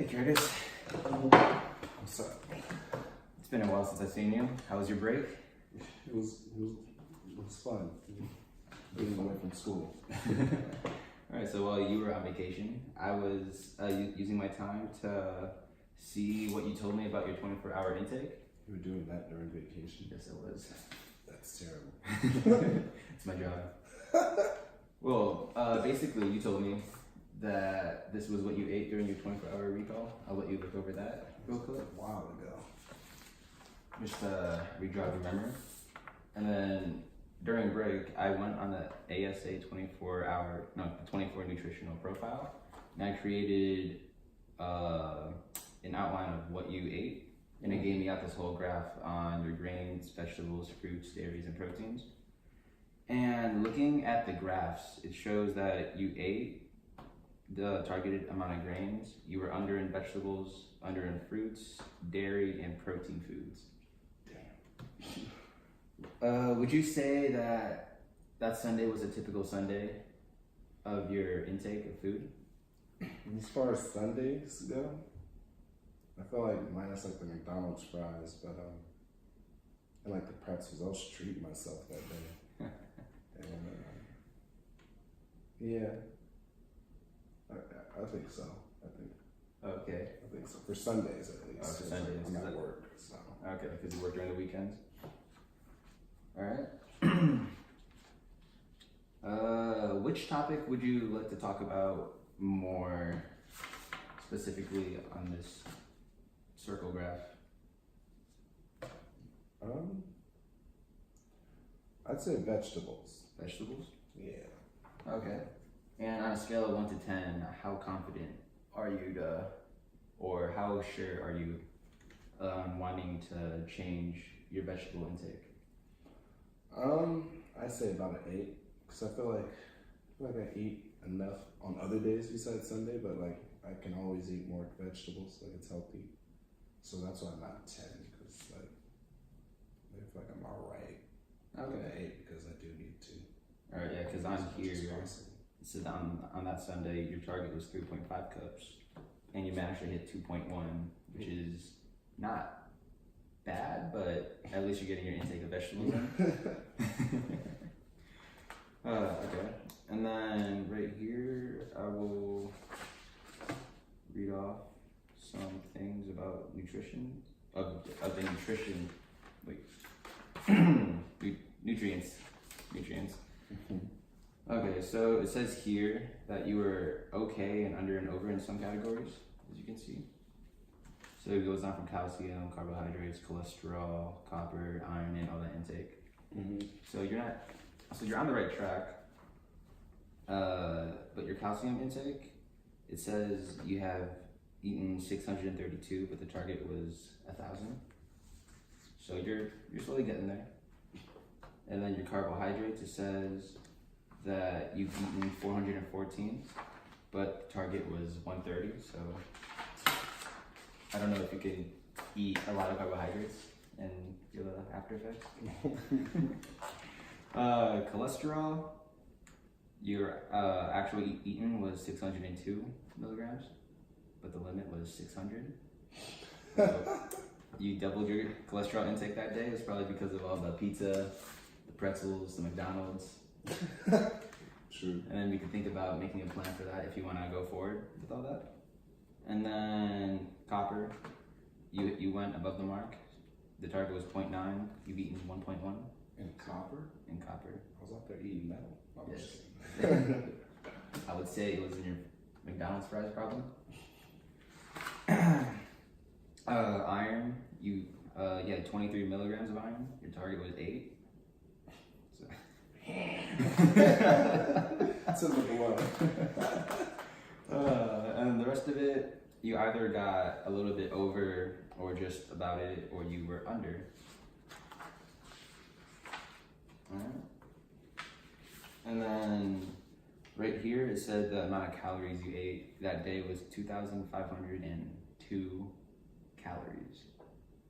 Hey Curtis. What's up? It's been a while since I've seen you. How was your break? It was fun. Getting away from school. Alright, so while you were on vacation, I was using my time to see what you told me about your 24-hour intake. You were doing that during vacation? Yes, it was. That's terrible. It's my job. Well, basically, you told me that this was what you ate during your 24-hour recall. I'll let you look over that real quick. A while ago. Just to re-jog your memory. And then during break, I went on the ASA 24 nutritional profile, and I created an outline of what you ate, and it gave me out this whole graph on your grains, vegetables, fruits, dairies, and proteins. And looking at the graphs, it shows that you ate the targeted amount of grains. You were under in vegetables, under in fruits, dairy, and protein foods. Damn. Would you say that that Sunday was a typical Sunday of your intake of food? As far as Sundays go, I feel like minus like the McDonald's fries, but and like the pretzels, I was treating myself that day. And yeah, I think so. Okay. I think so. For Sundays at least. Oh, for Sundays. I'm at work, so. Okay, because you work during the weekends. All right. Which topic would you like to talk about more specifically on this circle graph? I'd say vegetables. Vegetables? Yeah. Okay. And on a scale of 1 to 10, how confident are you or how sure are you wanting to change your vegetable intake? I'd say about an 8, because I feel like I eat enough on other days besides Sunday, but like I can always eat more vegetables, like it's healthy. So that's why I'm at 10, because like I feel like I'm alright. Okay. 8 because I do need to. All right, yeah, because on here, so on that Sunday, your target was 3.5 cups, and you managed to hit 2.1, which is not bad, but at least you're getting your intake of vegetables in. Okay, and then right here, I will read off some things about nutrition, of the nutrition, nutrients. Okay, so it says here that you were okay and under and over in some categories, as you can see. So it goes on from calcium, carbohydrates, cholesterol, copper, iron, and all that intake. Mm-hmm. So you're on the right track. But your calcium intake, it says you have eaten 632, but the target was 1,000. So you're slowly getting there. And then your carbohydrates, it says that you've eaten 414, but the target was 130. So I don't know if you could eat a lot of carbohydrates and feel the after effects. Cholesterol, your actual eaten was 602 milligrams, but the limit was 600. So you doubled your cholesterol intake that day. It's probably because of all the pizza, the pretzels, the McDonald's. True. And then we could think about making a plan for that if you want to go forward with all that. And then copper, you went above the mark. The target was 0.9. You've eaten 1.1. In copper? In copper. I was out there eating metal. Yes. I would say it was in your McDonald's fries problem. Iron, you had 23 milligrams of iron. Your target was 8. So. That's a little low. And the rest of it, you either got a little bit over or just about it, or you were under. Alright. And then right here it said the amount of calories you ate that day was 2,502 calories,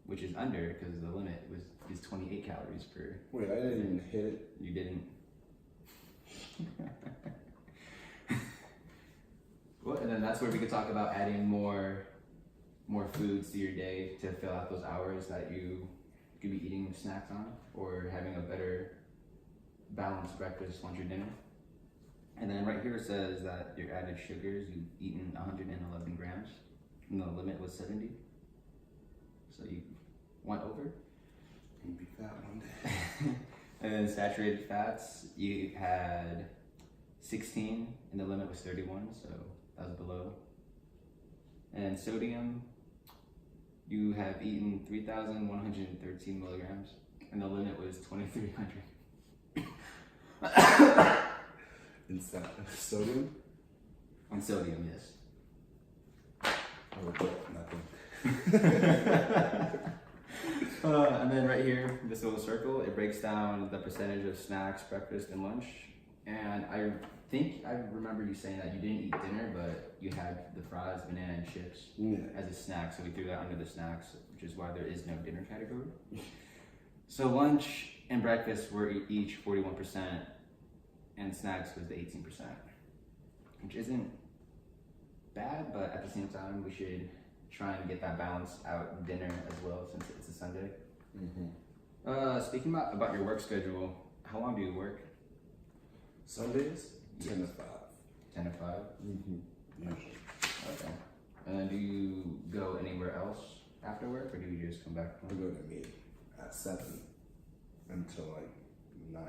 which is under because the limit is 28 calories per. Wait, I didn't even hit it. You didn't. Well, and then that's where we could talk about adding more more foods to your day to fill out those hours that you could be eating snacks on, or having a better balanced breakfast, lunch, or dinner. And then right here it says that your added sugars, you've eaten 111 grams, and the limit was 70. So you went over. Gonna be fat one day. And then saturated fats, you had 16, and the limit was 31, so that was below. And sodium, you have eaten 3,113 milligrams, and the limit was 2,300. Sodium? On sodium, yes. I regret nothing. And then right here, this little circle, it breaks down the percentage of snacks, breakfast, and lunch. And I think I remember you saying that you didn't eat dinner, but you had the fries, banana, and chips Yeah. as a snack. So we threw that under the snacks, which is why there is no dinner category. So lunch and breakfast were each 41%, and snacks was the 18%, which isn't bad, but at the same time, we should try and get that balance out in dinner as well, since it's a Sunday. Mm-hmm. Speaking about your work schedule, how long do you work? Sundays? 10 to 5. 10 to 5? Mm-hmm. Usually. Okay. And then do you go anywhere else after work, or do you just come back I home? go to meet at 7 until like 9.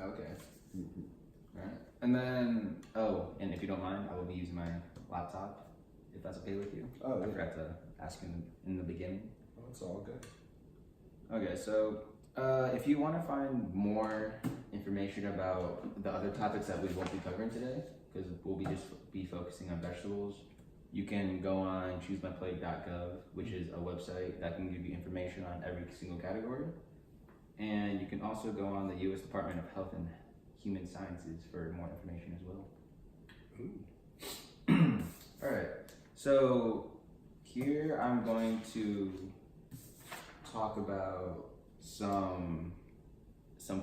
Okay. Mm-hmm. Alright. And then, and if you don't mind, I will be using my laptop, if that's okay with you. Oh, I yeah. forgot to ask in the beginning. Oh, it's all good. Okay, so if you want to find more information about the other topics that we won't be covering today, because we'll be focusing on vegetables, you can go on choosemyplate.gov, which is a website that can give you information on every single category. And you can also go on the U.S. Department of Health and Human Sciences for more information as well. Ooh. All right, so here I'm going to talk about some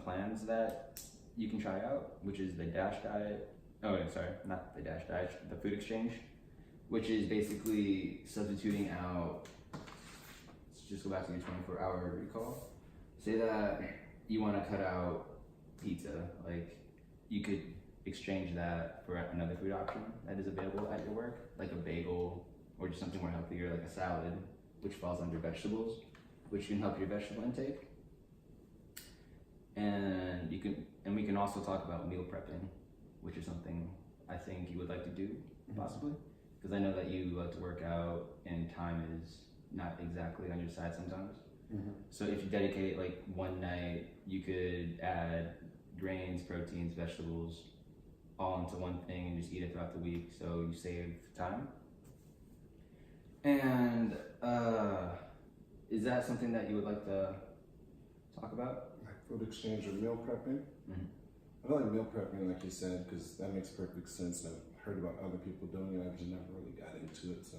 plans that you can try out, which is the DASH diet. Oh, sorry, not the DASH diet, the food exchange, which is basically substituting out. Let's just go back to your 24-hour recall. Say that you want to cut out pizza, like you could exchange that for another food option that is available at your work, like a bagel or just something more healthier, like a salad, which falls under vegetables, which can help your vegetable intake. And we can also talk about meal prepping, which is something I think you would like to do, possibly, because I know that you like to work out and time is not exactly on your side sometimes. Mm-hmm. So if you dedicate like one night, you could add grains, proteins, vegetables, all into one thing and just eat it throughout the week, so you save time. And is that something that you would like to talk about? Like food exchange or meal prepping? Mm-hmm. I feel like meal prepping, like you said, because that makes perfect sense. And I've heard about other people doing it. I've just never really got into it. So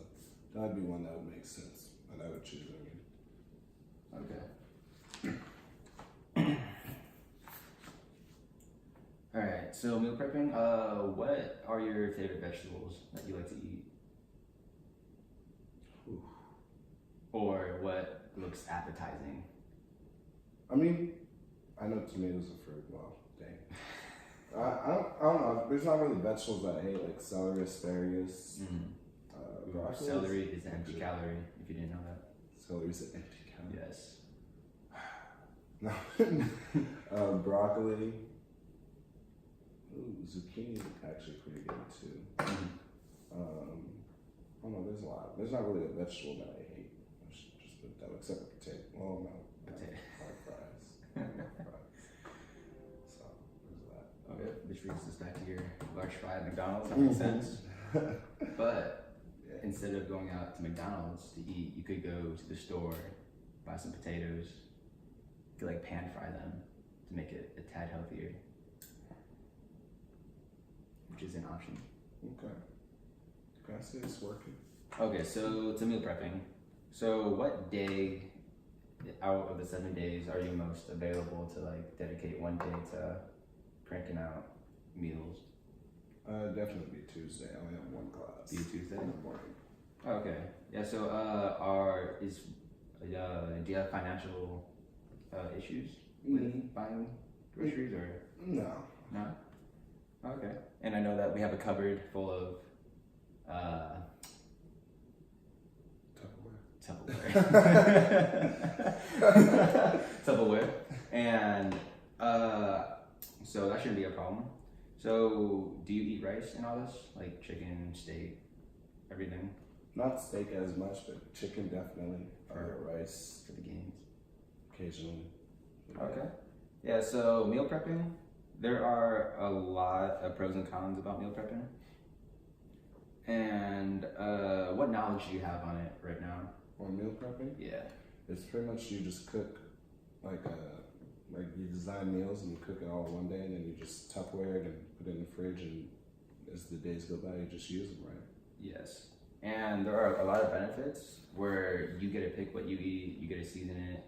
that'd be one that would make sense. And I would choose, Okay. All right. So meal prepping. What are your favorite vegetables that you like to eat? Ooh. Or what looks appetizing? I mean, I know tomatoes are fruit. Well, dang. I don't know. There's not really vegetables that I hate, like celery, asparagus, broccoli. Celery is empty calorie, if you didn't know that. Celery's an empty calorie. Yes. No. Broccoli. Ooh, zucchini is actually pretty good too. I don't know, there's a lot. There's not really a vegetable that I hate. I should just put that, except for potato. Well, no. Potato. Hard fries. I love fries. So, there's that. Okay, which brings us back to your large fry at McDonald's. That makes sense. But Yeah. instead of going out to McDonald's to eat, you could go to the store, buy some potatoes, you could like pan fry them to make it a tad healthier, which is an option. Okay. Can I say it's working? Okay, so to meal prepping. So what day out of the 7 days are you most available to like dedicate one day to cranking out meals? Definitely be Tuesday. I only have one class. Be Tuesday? In the morning. Okay. Yeah. So, do you have financial issues with buying groceries or No. no? Okay. And I know that we have a cupboard full of Tupperware. Tupperware. And so that shouldn't be a problem. So, do you eat rice and all this? Like chicken, steak, everything Not steak as much, but chicken definitely. Rice for the games? occasionally. Okay. Yeah, so meal prepping, there are a lot of pros and cons about meal prepping. And what knowledge do you have on it right now? On meal prepping, Yeah. it's pretty much you just cook like you design meals and you cook it all in one day, and then you just Tupperware it and put it in the fridge, and as the days go by, you just use them, right? Yes. And there are a lot of benefits where you get to pick what you eat, you get to season it.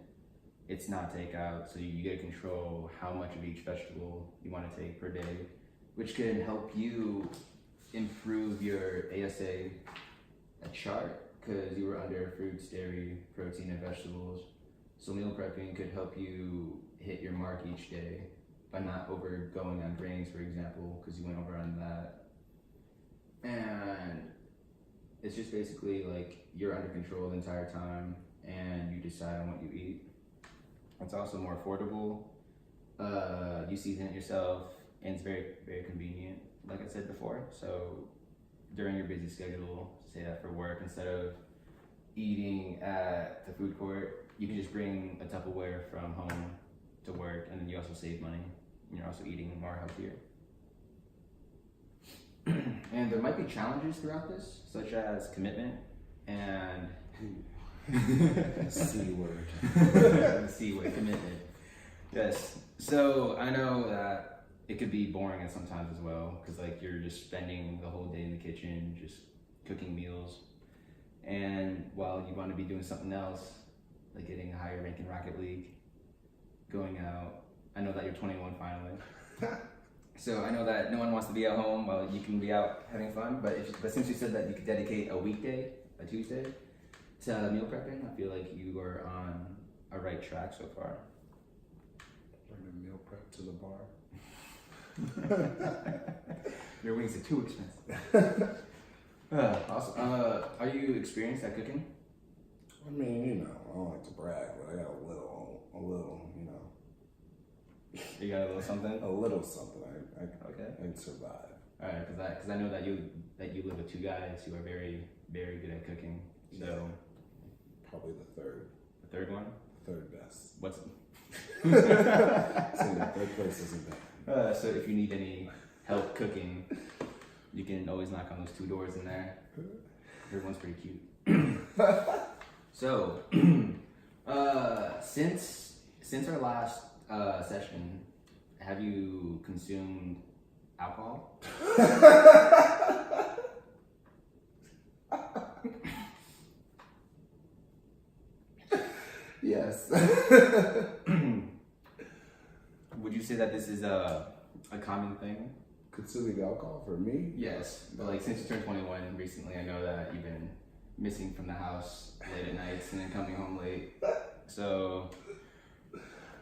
It's not takeout, so you get to control how much of each vegetable you want to take per day, which can help you improve your ASA chart because you were under fruits, dairy, protein, and vegetables. So meal prepping could help you hit your mark each day by not over going on grains, for example, because you went over on that. And it's just basically like you're under control the entire time and you decide on what you eat. It's also more affordable. You season it yourself and it's very, very convenient, like I said before. So during your busy schedule, say that for work, instead of eating at the food court, you can just bring a Tupperware from home to work, and then you also save money and you're also eating more healthier. And there might be challenges throughout this, such as commitment and C word. the C word, commitment. Yes. So I know that it could be boring at sometimes as well, because like you're just spending the whole day in the kitchen, just cooking meals, and while you want to be doing something else, like getting a higher rank in Rocket League, going out. I know that you're 21 finally. So I know that no one wants to be at home while you can be out having fun, but since you said that you could dedicate a weekday, a Tuesday, to meal prepping, I feel like you are on a right track so far. Bring the meal prep to the bar. Your wings are too expensive. Awesome. Are you experienced at cooking? I mean, I don't like to brag, but I got a little, You got a little something? a little something. Okay. I can survive. All right, because I know that you live with two guys who are very, very good at cooking. So Yeah. Probably the third one. third best. What's So the third place isn't bad. so if you need any help cooking, you can always knock on those two doors in there. Third one's pretty cute. So since our last session, have you consumed alcohol? Yes. Would you say that this is a common thing? Consuming alcohol for me? Yes, but like since you turned 21 recently, I know that you've been missing from the house late at nights and then coming home late. So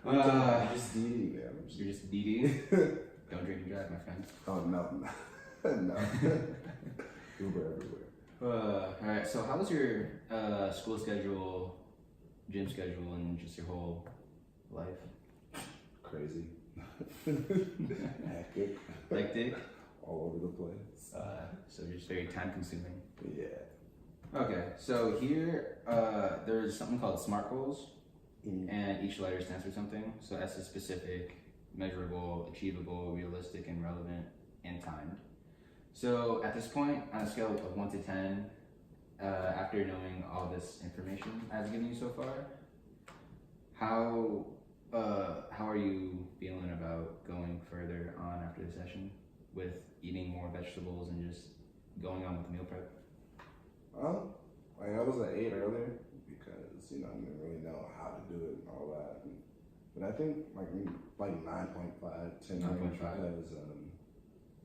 I'm just DD, man. you're just DD. Don't drink and drive, my friend. Oh, no. No. Uber everywhere. All right. So how was your school schedule, gym schedule, and just your whole life? Crazy. Hectic. Hectic. All over the place. So just very time consuming. Yeah. Okay. So here, there's something called SMART goals, Mm. and each letter stands for something. So S is specific, measurable, achievable, realistic, and relevant, and timed. So at this point, on a scale of 1 to 10, after knowing all this information I've given you so far, how are you feeling about going further on after the session with eating more vegetables and just going on with meal prep? I was at 8 earlier because I didn't really know how to do it and all that. But I think like 9.5, 10 9.5. because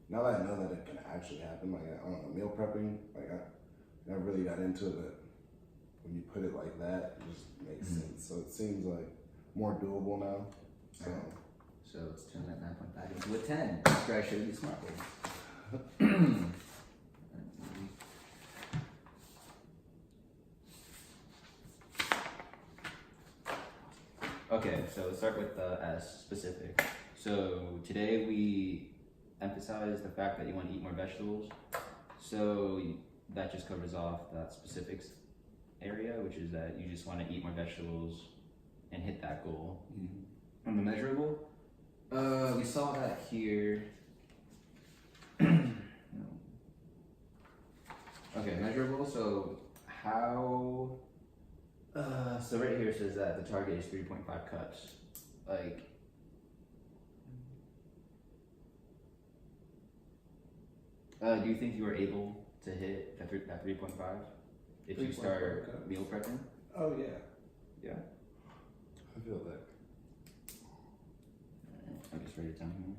now that I know that it can actually happen, like I don't know, meal prepping, like never really got into it, but when you put it like that, it just makes sense. So it seems like more doable now. So So let's turn that 9.5 into a 10. After I showed you smart goals. Okay, so let's start with the S, specific. So today we emphasize the fact that you want to eat more vegetables. So that just covers off that specifics area, which is that you just want to eat more vegetables and hit that goal. On the measurable, we saw that here. Okay, measurable. So how? So right here it says that the target is 3.5 cups. Like, do you think you were able to hit that 3.5 if you 3.5 start cups. meal prepping? oh yeah, Yeah. I feel that. I'll just write it down here.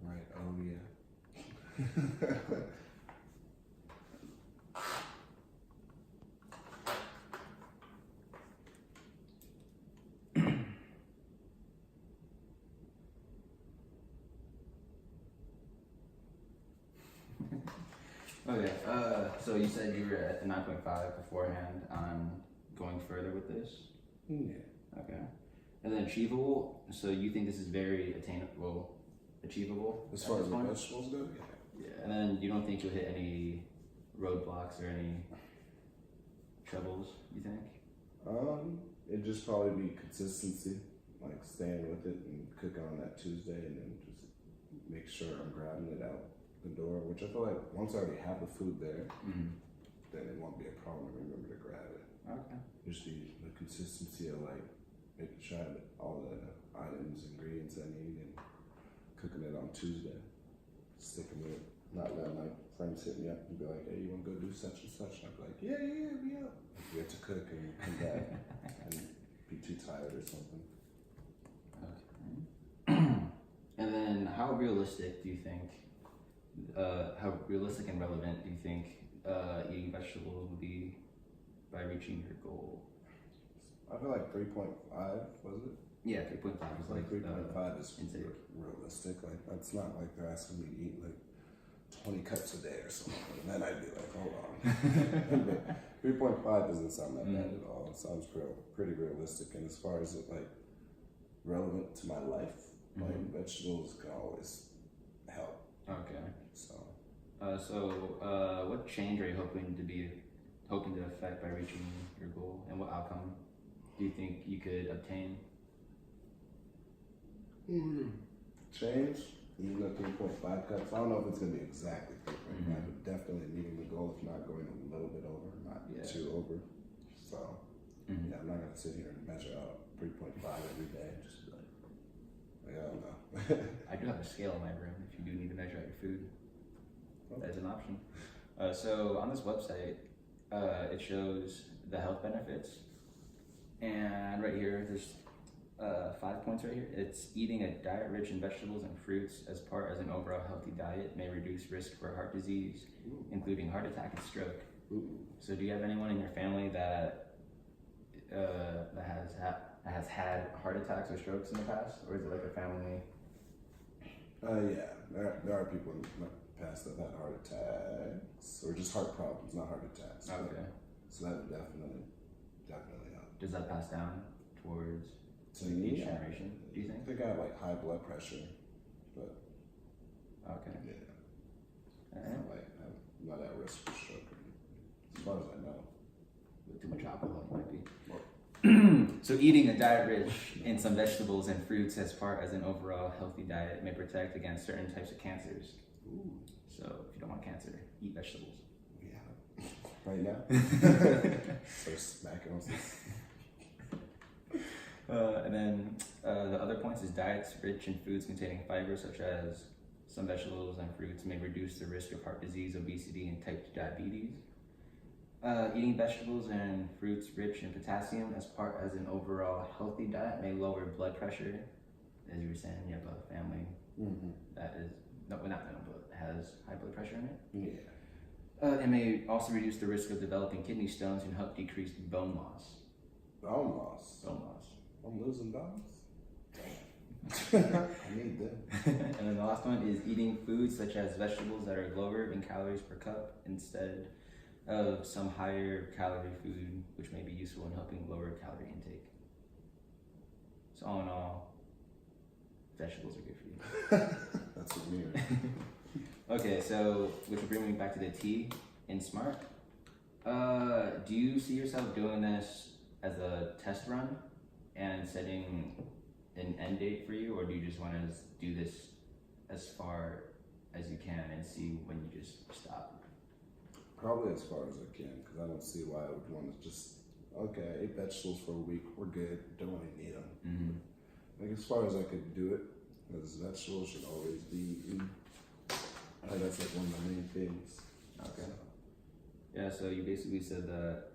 Right. Oh yeah. Okay, so you said you were at the 9.5 beforehand on going further with this? Yeah. Okay. And then achievable, so you think this is very achievable? As at far this as the point? vegetables go, yeah. Yeah, and then you don't think you'll hit any roadblocks or any troubles, you think? It'd just probably be consistency, like staying with it and cooking on that Tuesday, and then just make sure I'm grabbing it out the door. Which I feel like once I already have the food there, then it won't be a problem to remember to grab it. Okay. Just the consistency of like making sure I have all the items, ingredients I need, and cooking it on Tuesday. Sticking with it, not letting my friends hit me up and be like, "Hey, you want to go do such and such?" And I'd be like, "Yeah, be up." You have to cook and come back and be too tired or something. Okay. And then how realistic do you think, how realistic and relevant do you think eating vegetables will be by reaching your goal? I feel like 3.5 was it? Yeah, 3.5 is Like 3.5 is intake. realistic. Like that's not like they're asking me to eat like 20 cups a day or something. And then I'd be like, hold on. 3.5 doesn't sound that bad at all. It sounds pretty realistic. And as far as it like relevant to my life, like vegetables can always help. Okay. So What change are you hoping to affect by reaching your goal, and what outcome do you think you could obtain? Change, even at 3.5 cups. I don't know if it's gonna be exactly 3.5, but definitely meeting the goal, if not going a little bit over, not too over. So yeah, I'm not gonna sit here and measure out 3.5 every day. Just like I don't know. I do have a scale in my room if you do need to measure out your food. That is an option. So on this website, it shows the health benefits, and right here there's 5 points right here. It's eating a diet rich in vegetables and fruits as part as an overall healthy diet may reduce risk for heart disease, including heart attack and stroke. So do you have anyone in your family that has had heart attacks or strokes in the past, or is it like a family? Yeah, there are people in my past that have had heart attacks or just heart problems, not heart attacks. Okay. So that would definitely help. Does that pass down towards To me, each generation, do you think? I think I have like high blood pressure, but Okay. yeah, I'm not at risk for stroke. As far as I know. With too much alcohol, it might be. So eating a diet rich in some vegetables and fruits as part as an overall healthy diet may protect against certain types of cancers. Ooh. So if you don't want cancer, eat vegetables. Yeah. Right now. So smacking on some. And then the other points is diets rich in foods containing fiber, such as some vegetables and fruits, may reduce the risk of heart disease, obesity, and type 2 diabetes. Eating vegetables and fruits rich in potassium as part as an overall healthy diet may lower blood pressure. As you were saying, you have a family that is not family, but has has high blood pressure in it. Yeah. They may also reduce the risk of developing kidney stones and help decrease bone loss. Bone loss. Bone loss. I'm losing bones. I need them. And then the last one is eating foods such as vegetables that are lower in calories per cup instead of some higher calorie food, which may be useful in helping lower calorie intake. So all in all, vegetables are good for you. That's what me. Okay, so which will bring me back to the T in SMART. Do you see yourself doing this as a test run and setting an end date for you, or do you just want to do this as far as you can and see when you just stop? Probably as far as I can, because I don't see why I would want to just, okay, I ate vegetables for a week, we're good, don't really need them. Mm-hmm. Like as far as I could do it, because vegetables should always be eaten. That's like one of the main things. Okay. Yeah, so you basically said that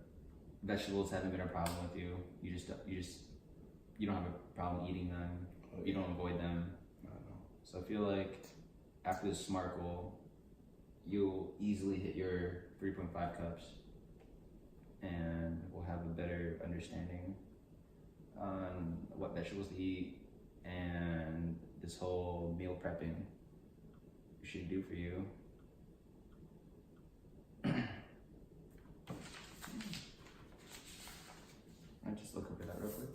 vegetables haven't been a problem with you. You don't have a problem eating them. Oh, You yeah. don't avoid them. I know. So I feel like after the SMART goal, you'll easily hit your 3.5 cups, and we'll have a better understanding on what vegetables to eat and this whole meal prepping should do for you. I'll just look over that real quick.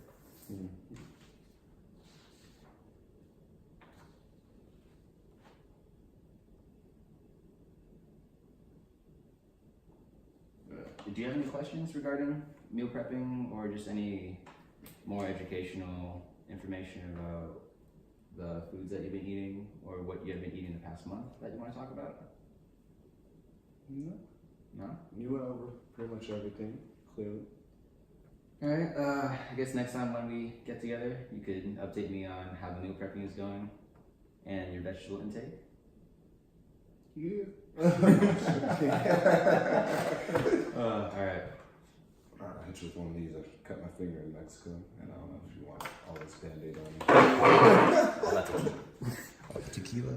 Do you have any questions regarding meal prepping or just any more educational information about the foods that you've been eating or what you have been eating the past month that you want to talk about? No. No? You went over pretty much everything, clearly. Alright, I guess next time when we get together, you could update me on how the meal prepping is going and your vegetable intake. Yeah. Alright. I hit you with one of these. I cut my finger in Mexico, and I don't know if you want all this Band-Aid on me. Tequila.